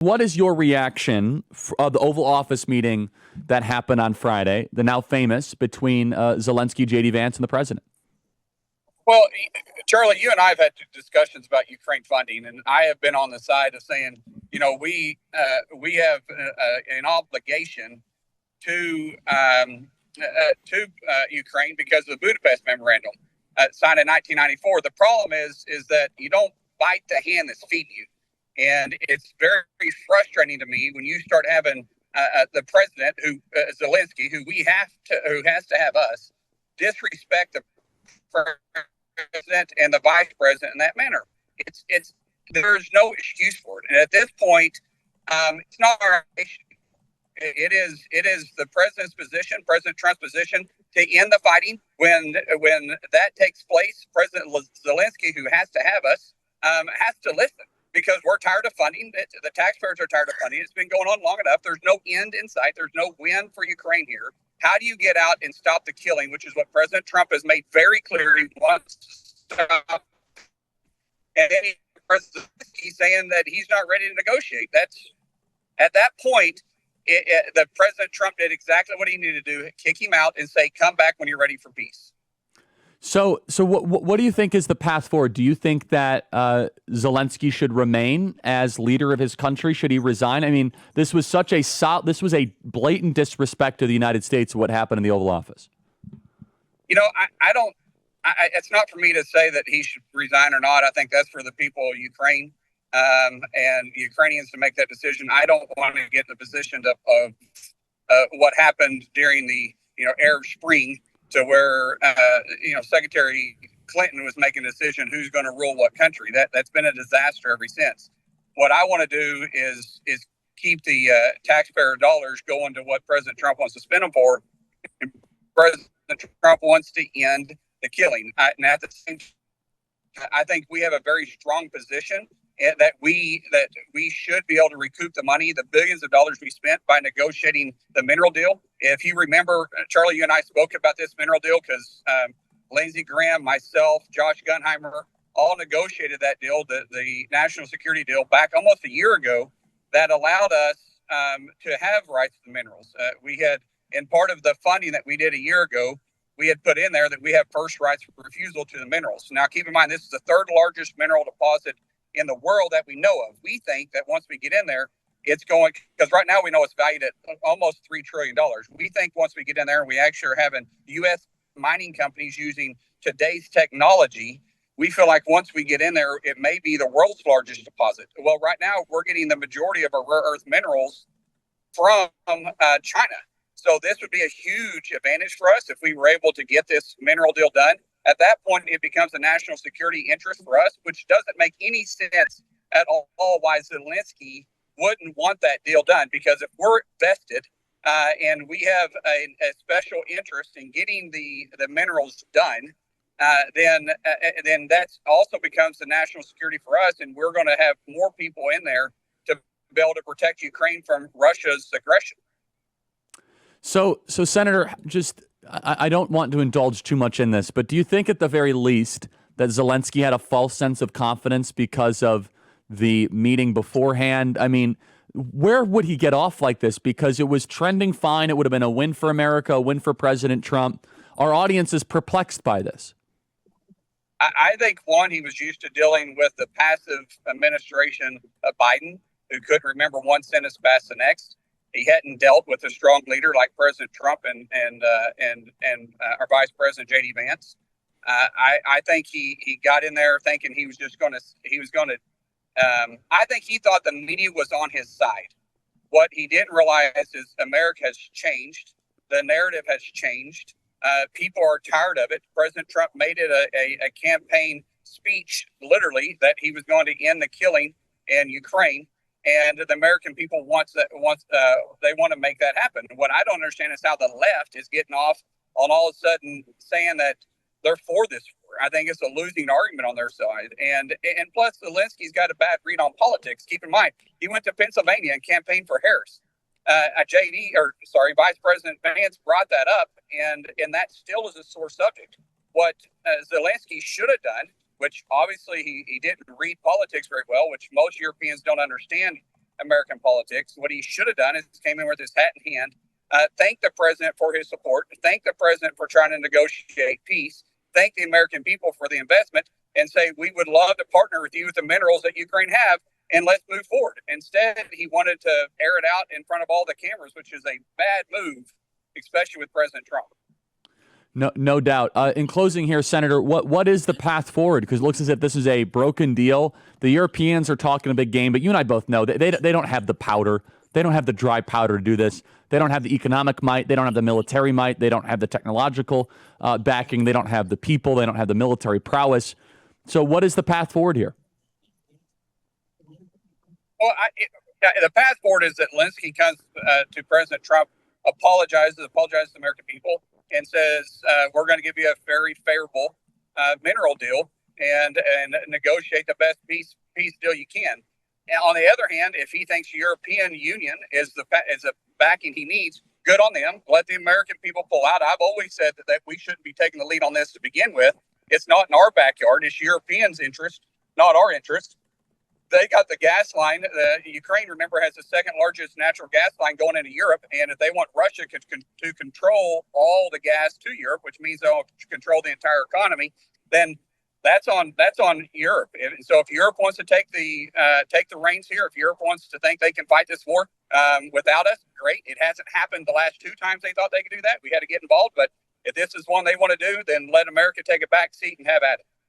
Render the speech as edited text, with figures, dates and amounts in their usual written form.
What is your reaction of the Oval Office meeting that happened on Friday, the now famous, between Zelensky, J.D. Vance, and the president? Well, Charlie, you and I have had discussions about Ukraine funding, and I have been on the side of saying, we have an obligation to Ukraine because of the Budapest Memorandum signed in 1994. The problem is that you don't bite the hand that's feeding you, and it's very frustrating to me when you start having the president, Zelensky, who has to have us, disrespect the president and the vice president in that manner. There's no excuse for it, and at this point, it's not our issue. It is the president's position, President Trump's position, to end the fighting. When that takes place, President Zelensky, who has to have us, has to listen, because we're tired of funding. The taxpayers are tired of funding. It's been going on long enough. There's no end in sight. There's no win for Ukraine here. How do you get out and stop the killing, which is what President Trump has made very clear he wants to stop? And then he's saying that he's not ready to negotiate. That's at that point, the President Trump did exactly what he needed to do: kick him out and say, "Come back when you're ready for peace." So what do you think is the path forward? Do you think that Zelensky should remain as leader of his country? Should he resign? I mean, this was a blatant disrespect to the United States, what happened in the Oval Office. I don't. It's not for me to say that he should resign or not. I think that's for the people of Ukraine and Ukrainians to make that decision. I don't want to get in the position of what happened during the Arab Spring, to where Secretary Clinton was making a decision who's going to rule what country. That's been a disaster ever since. What I want to do is keep the taxpayer dollars going to what President Trump wants to spend them for. And President Trump wants to end the killing. And at the same time, I think we have a very strong position that we should be able to recoup the money, the billions of dollars we spent by negotiating the mineral deal. If you remember, Charlie, you and I spoke about this mineral deal because Lindsey Graham, myself, Josh Gunheimer, all negotiated that deal, the national security deal, back almost a year ago, that allowed us to have rights to the minerals. We had, in part of the funding that we did a year ago, we had put in there that we have first rights of refusal to the minerals. Now, keep in mind, this is the third largest mineral deposit in the world that we know of. We think that once we get in there, it's going, because right now we know it's valued at almost $3 trillion. We think once we get in there and we actually are having U.S. mining companies using today's technology, we feel like once we get in there, it may be the world's largest deposit. Well, right now we're getting the majority of our rare earth minerals from China. So this would be a huge advantage for us if we were able to get this mineral deal done. At that point, it becomes a national security interest for us, which doesn't make any sense at all why Zelensky wouldn't want that deal done. Because if we're vested and we have a special interest in getting the minerals done, then that also becomes the national security for us, and we're going to have more people in there to be able to protect Ukraine from Russia's aggression. So Senator, I don't want to indulge too much in this, but do you think at the very least that Zelensky had a false sense of confidence because of the meeting beforehand? I mean, where would he get off like this? Because it was trending fine. It would have been a win for America, a win for President Trump. Our audience is perplexed by this. I think, one, he was used to dealing with the passive administration of Biden, who couldn't remember one sentence past the next. He hadn't dealt with a strong leader like President Trump and our Vice President J.D. Vance. I think he got in there thinking he was going to. I think he thought the media was on his side. What he didn't realize is America has changed. The narrative has changed. People are tired of it. President Trump made it a campaign speech, literally, that he was going to end the killing in Ukraine. And the American people they want to make that happen. What I don't understand is how the left is getting off on all of a sudden saying that they're for this war. I think it's a losing argument on their side. And plus, Zelensky's got a bad read on politics. Keep in mind, he went to Pennsylvania and campaigned for Harris. Vice President Vance brought that up, and that still is a sore subject. What Zelensky should have done, which obviously he didn't read politics very well, which most Europeans don't understand American politics. What he should have done is came in with his hat in hand, thank the president for his support, thank the president for trying to negotiate peace, thank the American people for the investment, and say, we would love to partner with you with the minerals that Ukraine have, and let's move forward. Instead, he wanted to air it out in front of all the cameras, which is a bad move, especially with President Trump. No doubt. In closing here, Senator, what is the path forward? Because it looks as if this is a broken deal. The Europeans are talking a big game, but you and I both know that they don't have the powder. They don't have the dry powder to do this. They don't have the economic might. They don't have the military might. They don't have the technological backing. They don't have the people. They don't have the military prowess. So what is the path forward here? Well, the path forward is that Zelensky comes to President Trump, apologizes to the American people, and says, we're going to give you a very favorable mineral deal and negotiate the best peace deal you can. And on the other hand, if he thinks European Union is the backing he needs, good on them. Let the American people pull out. I've always said that we shouldn't be taking the lead on this to begin with. It's not in our backyard. It's Europeans' interest, not our interest. They got the gas line. Ukraine, remember, has the second largest natural gas line going into Europe. And if they want Russia to control all the gas to Europe, which means they'll control the entire economy, then that's on Europe. And so if Europe wants to take the reins here, if Europe wants to think they can fight this war without us, great. It hasn't happened the last two times they thought they could do that. We had to get involved. But if this is one they want to do, then let America take a back seat and have at it.